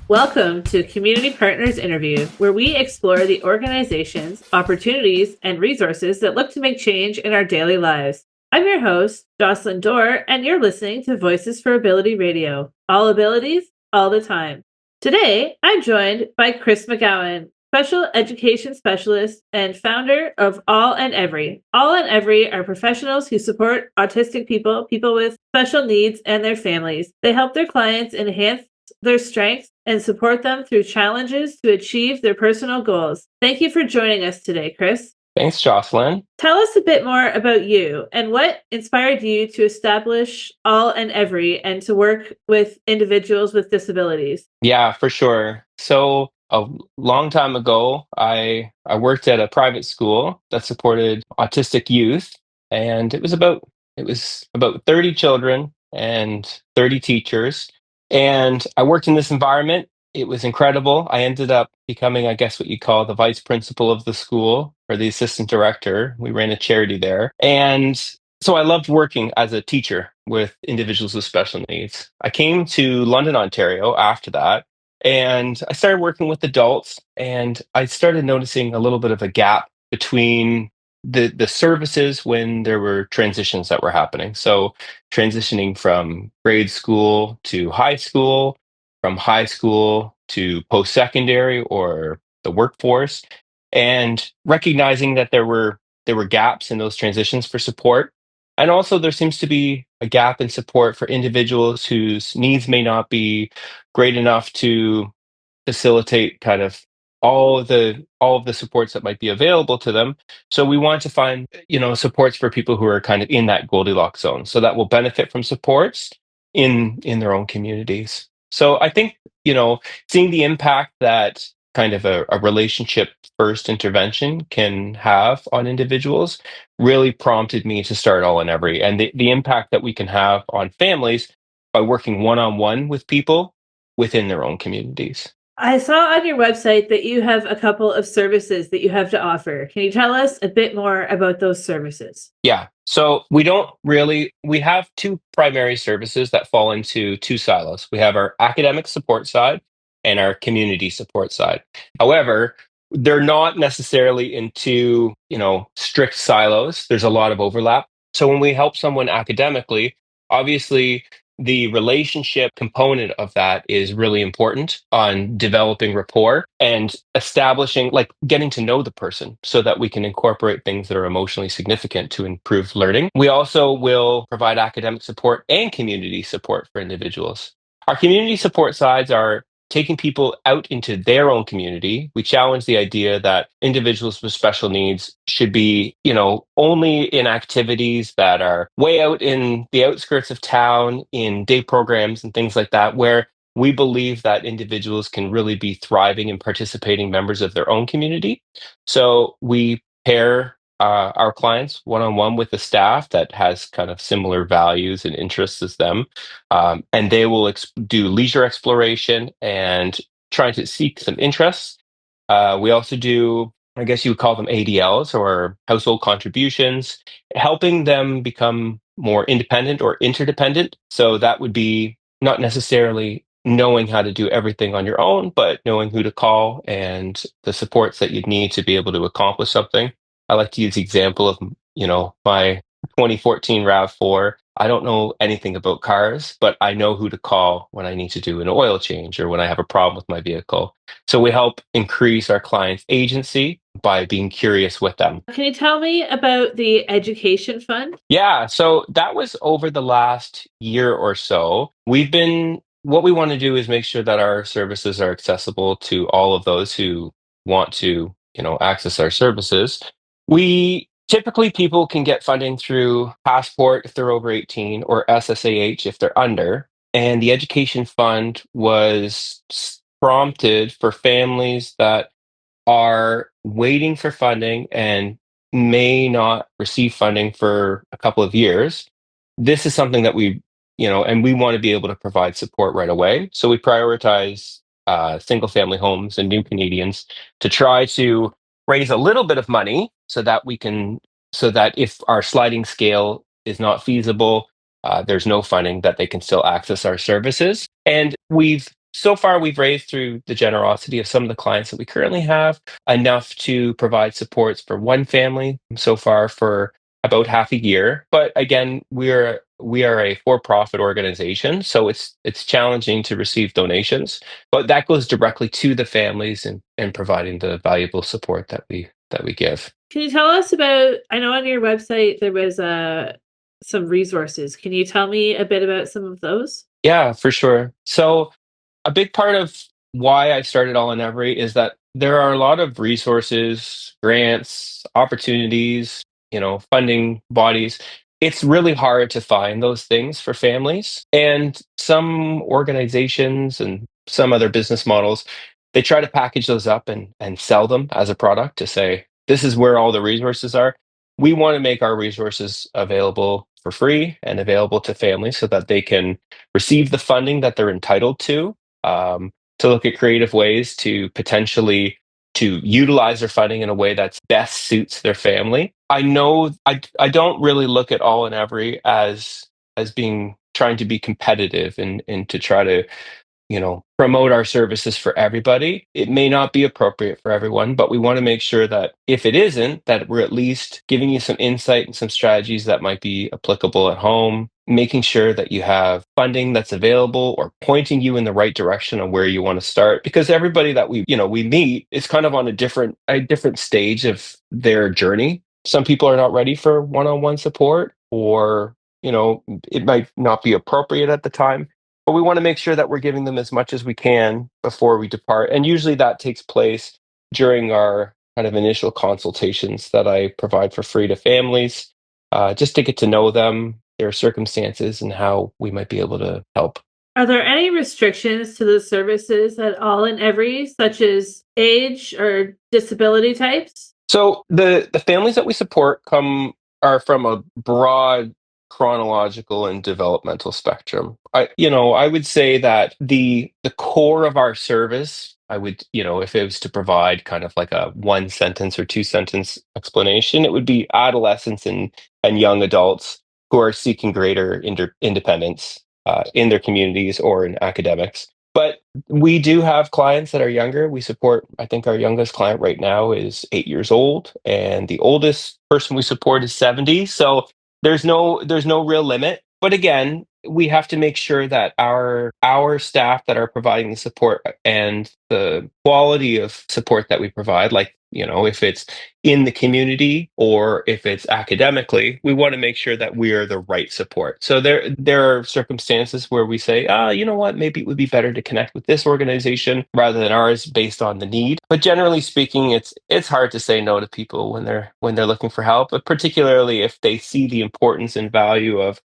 Welcome to Community Partners Interview, where we explore the organizations, opportunities, and resources that look to make change in our daily lives. I'm your host, Jocelyn Dore, and you're listening to Voices for Ability Radio. All abilities, all the time. Today, I'm joined by Chris Magowan, Special Education Specialist and founder of All and Every. All and Every are professionals who support autistic people, people with special needs, and their families. They help their clients enhance their strengths and support them through challenges to achieve their personal goals. Thank you for joining us today, Chris. Thanks, Jocelyn. Tell us a bit more about you and what inspired you to establish All and Every and to work with individuals with disabilities. Yeah, for sure. So a long time ago, I worked at a private school that supported autistic youth, and it was about 30 children and 30 teachers. And I worked in this environment. It was incredible. I ended up becoming, I guess, what you call the vice principal of the school or the assistant director. We ran a charity there. And so I loved working as a teacher with individuals with special needs. I came to London, Ontario after that, and I started working with adults, and I started noticing a little bit of a gap between the services when there were transitions that were happening. So transitioning from grade school to high school, from high school to post-secondary or the workforce, and recognizing that there were gaps in those transitions for support. And also, there seems to be a gap in support for individuals whose needs may not be great enough to facilitate kind of all of the supports that might be available to them. So we want to find, supports for people who are kind of in that Goldilocks zone, so that will benefit from supports in their own communities. So I think, seeing the impact that kind of a relationship first intervention can have on individuals really prompted me to start All in Every, and the impact that we can have on families by working one-on-one with people within their own communities. I saw on your website that you have a couple of services that you have to offer. Can you tell us a bit more about those services? Yeah. So we have two primary services that fall into two silos. We have our academic support side and our community support side. However, they're not necessarily in two, strict silos. There's a lot of overlap. So when we help someone academically, obviously the relationship component of that is really important on developing rapport and establishing, like, getting to know the person so that we can incorporate things that are emotionally significant to improve learning. We also will provide academic support and community support for individuals. Our community support sides are taking people out into their own community. We challenge the idea that individuals with special needs should be, only in activities that are way out in the outskirts of town, in day programs and things like that, where we believe that individuals can really be thriving and participating members of their own community. So we pair our clients one on one with the staff that has kind of similar values and interests as them, and they will do leisure exploration and trying to seek some interests. We also do, I guess you would call them ADLs or household contributions, helping them become more independent or interdependent. So that would be not necessarily knowing how to do everything on your own, but knowing who to call and the supports that you'd need to be able to accomplish something. I like to use the example of, my 2014 RAV4. I don't know anything about cars, but I know who to call when I need to do an oil change or when I have a problem with my vehicle. So we help increase our clients' agency by being curious with them. Can you tell me about the education fund? Yeah, so that was over the last year or so. What we want to do is make sure that our services are accessible to all of those who want to, access our services. We typically people can get funding through Passport if they're over 18 or SSAH if they're under. And the education fund was prompted for families that are waiting for funding and may not receive funding for a couple of years. This is something that and we want to be able to provide support right away. So we prioritize single family homes and new Canadians to try to raise a little bit of money so that if our sliding scale is not feasible, there's no funding, that they can still access our services. And we've so far we've raised through the generosity of some of the clients that we currently have enough to provide supports for one family so far for about half a year. But again, we are a for-profit organization, so it's challenging to receive donations. But that goes directly to the families and providing the valuable support that we give. Can you tell us about, I know on your website there was some resources. Can you tell me a bit about some of those? Yeah, for sure. So a big part of why I started All in Every is that there are a lot of resources, grants, opportunities, funding bodies. It's really hard to find those things for families. And some organizations and some other business models, they try to package those up and sell them as a product to say, this is where all the resources are. We want to make our resources available for free and available to families so that they can receive the funding that they're entitled um, to look at creative ways to potentially to utilize their funding in a way that's best suits their family. I know I don't really look at All and Every as being trying to be competitive and to try to promote our services for everybody. It may not be appropriate for everyone, but we want to make sure that if it isn't, that we're at least giving you some insight and some strategies that might be applicable at home, making sure that you have funding that's available or pointing you in the right direction of where you want to start. Because everybody that we meet is kind of on a different stage of their journey. Some people are not ready for one-on-one support, or it might not be appropriate at the time, but we want to make sure that we're giving them as much as we can before we depart. And usually that takes place during our kind of initial consultations that I provide for free to families, just to get to know them, their circumstances, and how we might be able to help. Are there any restrictions to the services at all and every, such as age or disability types? So the families that we support come are from a broad chronological and developmental spectrum. I would say that the core of our service, I would, if it was to provide kind of like a one sentence or two sentence explanation, it would be adolescents and young adults who are seeking greater independence in their communities or in academics. But we do have clients that are younger. We support, I think our youngest client right now is 8 years old, and the oldest person we support is 70. So there's no real limit. But again, we have to make sure that our staff that are providing the support and the quality of support that we provide, like, if it's in the community or if it's academically, we want to make sure that we are the right support. So there are circumstances where we say, you know what, maybe it would be better to connect with this organization rather than ours based on the need. But generally speaking, it's hard to say no to people when they're looking for help, but particularly if they see the importance and value of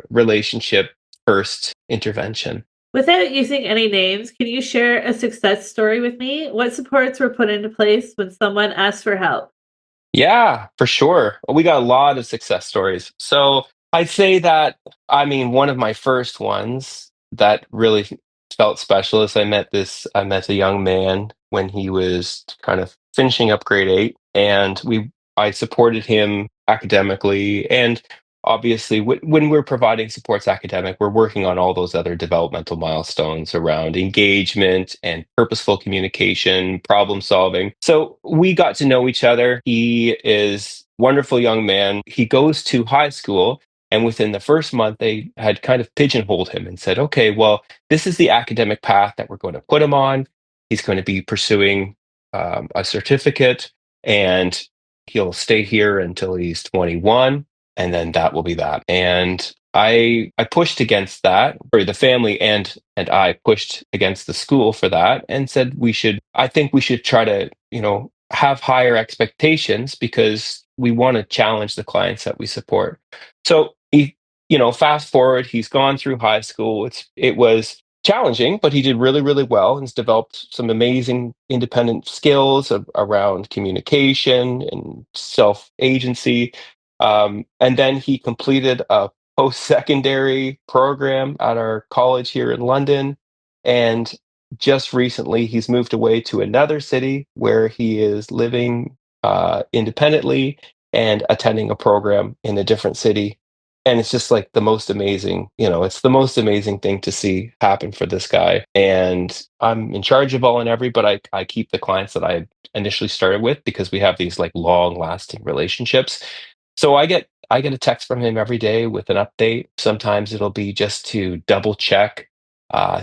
relationship first intervention. Without using any names, can you share a success story with me? What supports were put into place when someone asked for help? Yeah, for sure. We got a lot of success stories. So I'd say that, I mean, one of my first ones that really felt special is I met a young man when he was kind of finishing up grade eight, and I supported him academically. And obviously, when we're providing supports academic, we're working on all those other developmental milestones around engagement and purposeful communication, problem solving. So we got to know each other. He is a wonderful young man. He goes to high school. And within the first month, they had kind of pigeonholed him and said, okay, well, this is the academic path that we're going to put him on. He's going to be pursuing a certificate, and he'll stay here until he's 21, and then that will be that. And I pushed against that, or the family and I pushed against the school for that, and said I think we should try to, have higher expectations because we want to challenge the clients that we support. So fast forward, he's gone through high school. It was challenging, but he did really, really well and has developed some amazing independent skills around communication and self agency. And then he completed a post-secondary program at our college here in London. And just recently, he's moved away to another city where he is living independently and attending a program in a different city. And it's just like the most amazing, it's the most amazing thing to see happen for this guy. And I'm in charge of all and every, but I keep the clients that I initially started with because we have these like long lasting relationships. So I get a text from him every day with an update. Sometimes it'll be just to double check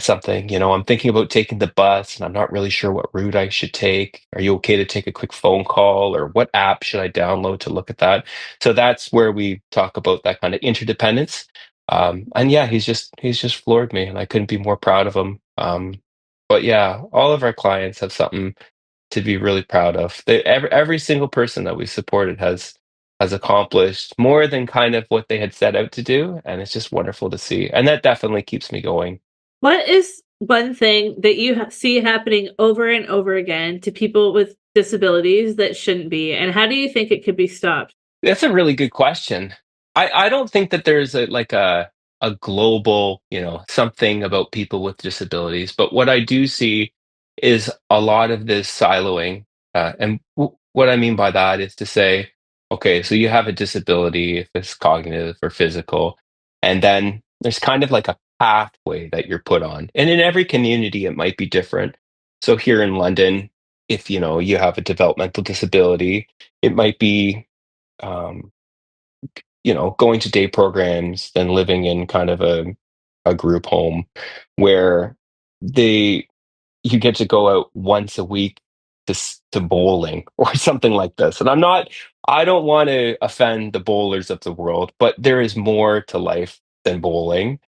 something. I'm thinking about taking the bus and I'm not really sure what route I should take. Are you okay to take a quick phone call, or what app should I download to look at that? So that's where we talk about that kind of interdependence. And yeah, he's just floored me, and I couldn't be more proud of him. But yeah, all of our clients have something to be really proud of. Every single person that we supported has accomplished more than kind of what they had set out to do, and it's just wonderful to see. And that definitely keeps me going. What is one thing that you see happening over and over again to people with disabilities that shouldn't be, and how do you think it could be stopped? That's a really good question. I don't think that there's a global, something about people with disabilities, but what I do see is a lot of this siloing. And what I mean by that is to say, okay, so you have a disability, if it's cognitive or physical, and then there's kind of like a pathway that you're put on. And in every community, it might be different. So here in London, if you have a developmental disability, it might be um, going to day programs, then living in kind of a group home where they you get to go out once a week to bowling or something like this. And I don't want to offend the bowlers of the world, but there is more to life than bowling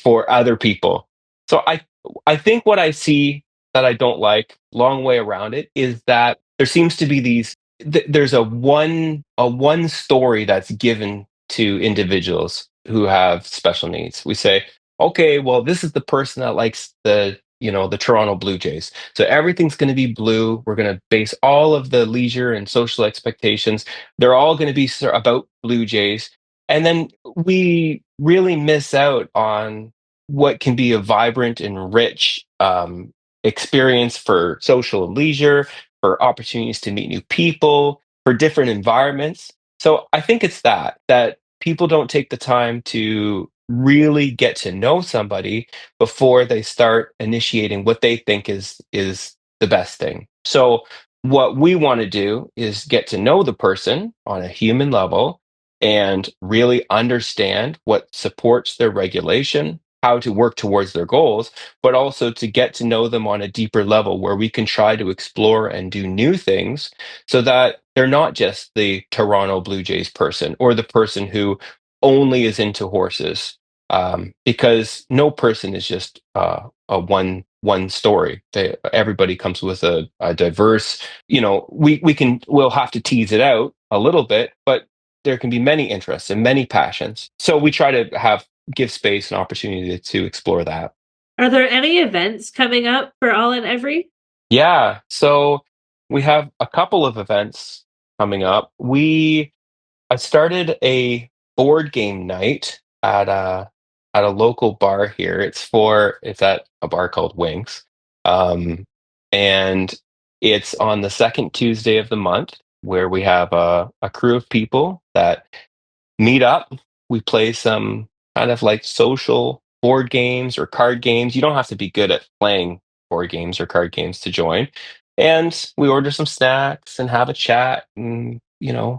for other people. So I think what I see that I don't like, long way around it, is that there seems to be there's a one story that's given to individuals who have special needs. We say, okay, well, this is the person that likes the Toronto Blue Jays. So everything's going to be blue. We're going to base all of the leisure and social expectations. They're all going to be about Blue Jays. And then we really miss out on what can be a vibrant and rich experience for social and leisure, for opportunities to meet new people, for different environments. So I think it's that people don't take the time to really get to know somebody before they start initiating what they think is the best thing. So what we want to do is get to know the person on a human level and really understand what supports their regulation, how to work towards their goals, but also to get to know them on a deeper level where we can try to explore and do new things so that they're not just the Toronto Blue Jays person or the person who only is into horses, because no person is just a one story. Everybody comes with a diverse. We'll have to tease it out a little bit, but there can be many interests and many passions. So we try to give space and opportunity to explore that. Are there any events coming up for all and every? Yeah, so we have a couple of events coming up. I started a board game night at a local bar here. It's at a bar called Winks. Um, and it's on the second Tuesday of the month where we have a crew of people that meet up. We play some kind of like social board games or card games. You don't have to be good at playing board games or card games to join. And we order some snacks and have a chat and,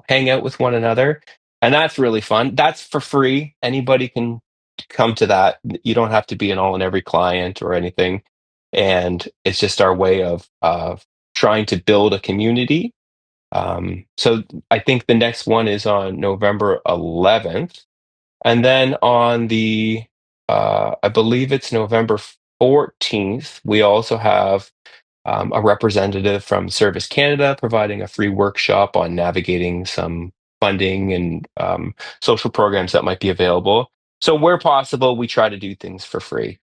hang out with one another. And that's really fun. That's for free. Anybody can come to that. You don't have to be an all and every client or anything. And it's just our way of trying to build a community. So I think the next one is on November 11th. And then I believe it's November 14th, we also have a representative from Service Canada providing a free workshop on navigating some funding and social programs that might be available. So where possible, we try to do things for free,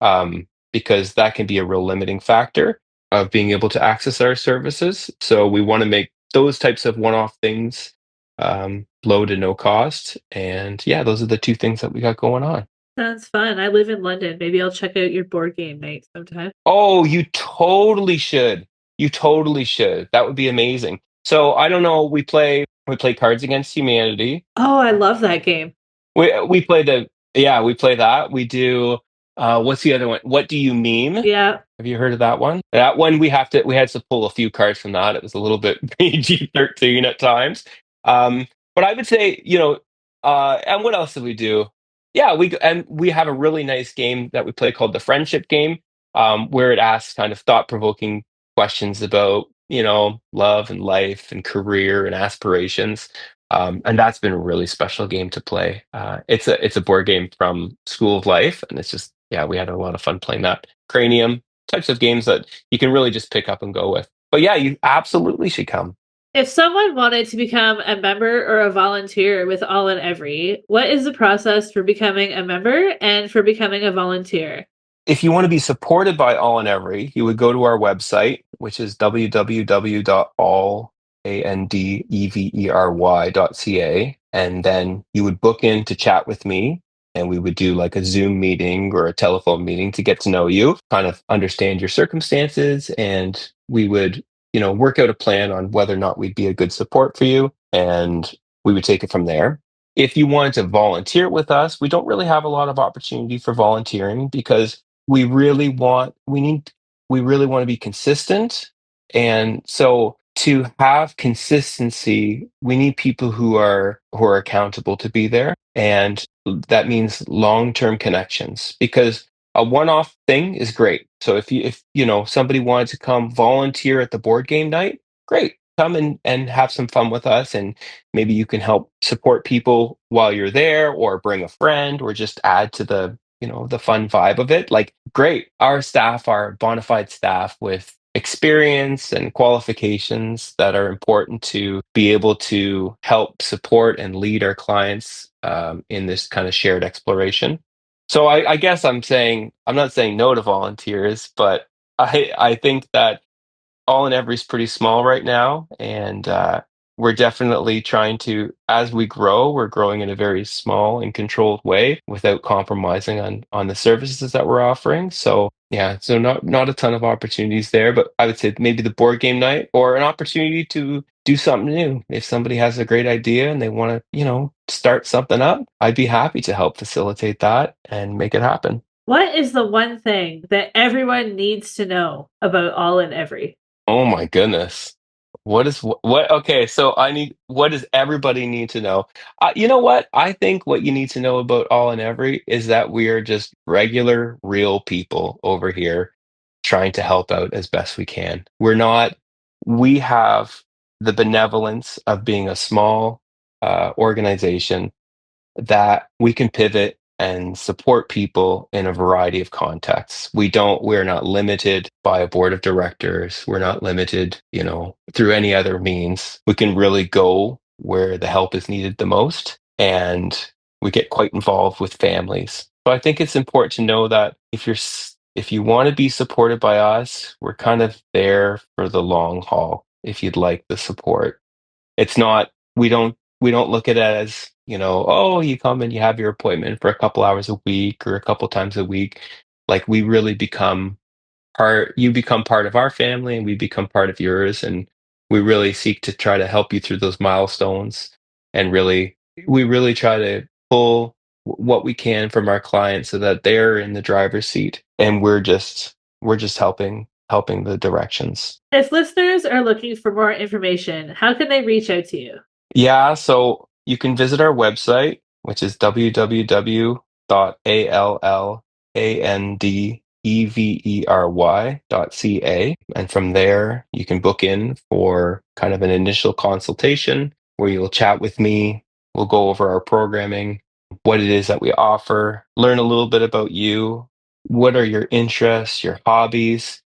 because that can be a real limiting factor of being able to access our services. So we want to make those types of one-off things low to no cost. And yeah, those are the two things that we got going on. Sounds fun. I live in London. Maybe I'll check out your board game night sometime. Oh, you totally should. You totally should. That would be amazing. So I don't know. We play Cards Against Humanity. Oh, I love that game. we play the yeah, we play that. We do what's the other one? What do you meme? Yeah. Have you heard of that one? That one we had to pull a few cards from that. It was a little bit PG-13 at times. But I would say, and what else do we do? Yeah, we have a really nice game that we play called the friendship game, where it asks kind of thought-provoking questions about, love and life and career and aspirations. And that's been a really special game to play. It's a board game from School of Life, and it's just yeah, we had a lot of fun playing that. Cranium types of games that you can really just pick up and go with. But yeah, you absolutely should come. If someone wanted to become a member or a volunteer with All and Every, what is the process for becoming a member and for becoming a volunteer? If you want to be supported by All and Every, you would go to our website, which is www.allevery.ca, and then you would book in to chat with me, and we would do like a Zoom meeting or a telephone meeting to get to know you, kind of understand your circumstances, and we would, work out a plan on whether or not we'd be a good support for you, and we would take it from there. If you wanted to volunteer with us, we don't really have a lot of opportunity for volunteering because we really want we need we really want to be consistent, and so to have consistency we need people who are accountable to be there, and that means long-term connections because a one-off thing is great. So if somebody wanted to come volunteer at the board game night, great, come and have some fun with us, and maybe you can help support people while you're there or bring a friend or just add to the fun vibe of it. Like, great. Our staff are bona fide staff with experience and qualifications that are important to be able to help support and lead our clients in this kind of shared exploration. So I guess I'm not saying no to volunteers, but I think that All and Every is pretty small right now, and we're definitely trying to, as we grow, we're growing in a very small and controlled way without compromising on the services that we're offering. So yeah, so not a ton of opportunities there, but I would say maybe the board game night or an opportunity to do something new. If somebody has a great idea and they want to, start something up, I'd be happy to help facilitate that and make it happen. What is the one thing that everyone needs to know about All and Every? Oh my goodness. What okay, so what does everybody need to know? You know what? I think what you need to know about All and Every is that we are just regular, real people over here trying to help out as best we can. We have the benevolence of being a small organization that we can pivot and support people in a variety of contexts. We're not limited by a board of directors. We're not limited, through any other means. We can really go where the help is needed the most. And we get quite involved with families. So I think it's important to know that if you want to be supported by us, we're kind of there for the long haul if you'd like the support. It's not we don't look at it as, oh, you come and you have your appointment for a couple hours a week or a couple times a week. Like we really you become part of our family and we become part of yours. And we really seek to try to help you through those milestones. And we really try to pull what we can from our clients so that they're in the driver's seat and we're just helping the directions. If listeners are looking for more information, how can they reach out to you? Yeah, so you can visit our website, which is www.allevery.ca. And from there, you can book in for kind of an initial consultation where you'll chat with me. We'll go over our programming, what it is that we offer, learn a little bit about you. What are your interests, your hobbies?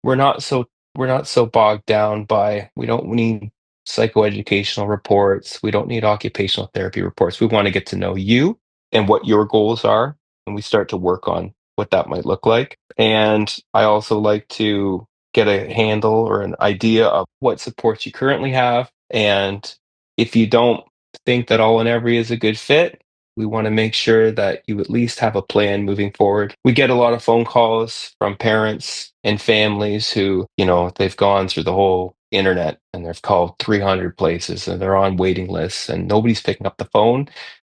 we're not so we're not so bogged down by we don't need psychoeducational reports, we don't need occupational therapy reports. We want to get to know you and what your goals are, and we start to work on what that might look like. And I also like to get a handle or an idea of what supports you currently have, and if you don't think that All and Every is a good fit, we want to make sure that you at least have a plan moving forward. We get a lot of phone calls from parents and families who, they've gone through the whole internet and they've called 300 places and they're on waiting lists and nobody's picking up the phone.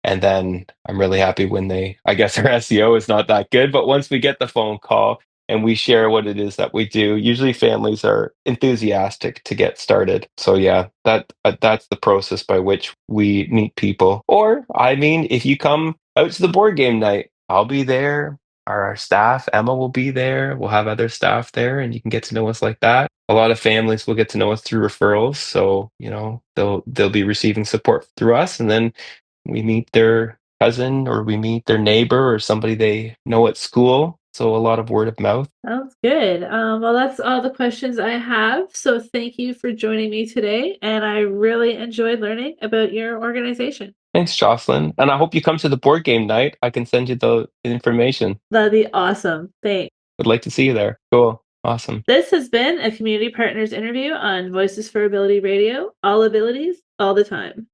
And then I'm really happy when I guess our SEO is not that good, but once we get the phone call and we share what it is that we do, usually families are enthusiastic to get started. So yeah, that's the process by which we meet people. Or I mean, if you come out to the board game night, I'll be there. Our staff, Emma will be there. We'll have other staff there, and you can get to know us like that. A lot of families will get to know us through referrals, so they'll be receiving support through us, and then we meet their cousin or we meet their neighbor or somebody they know at school. So a lot of word of mouth. Sounds good. Well, that's all the questions I have. So thank you for joining me today. And I really enjoyed learning about your organization. Thanks, Jocelyn. And I hope you come to the board game night. I can send you the information. That'd be awesome. Thanks. Would like to see you there. Cool. Awesome. This has been a Community Partners interview on Voices for Ability Radio. All abilities, all the time.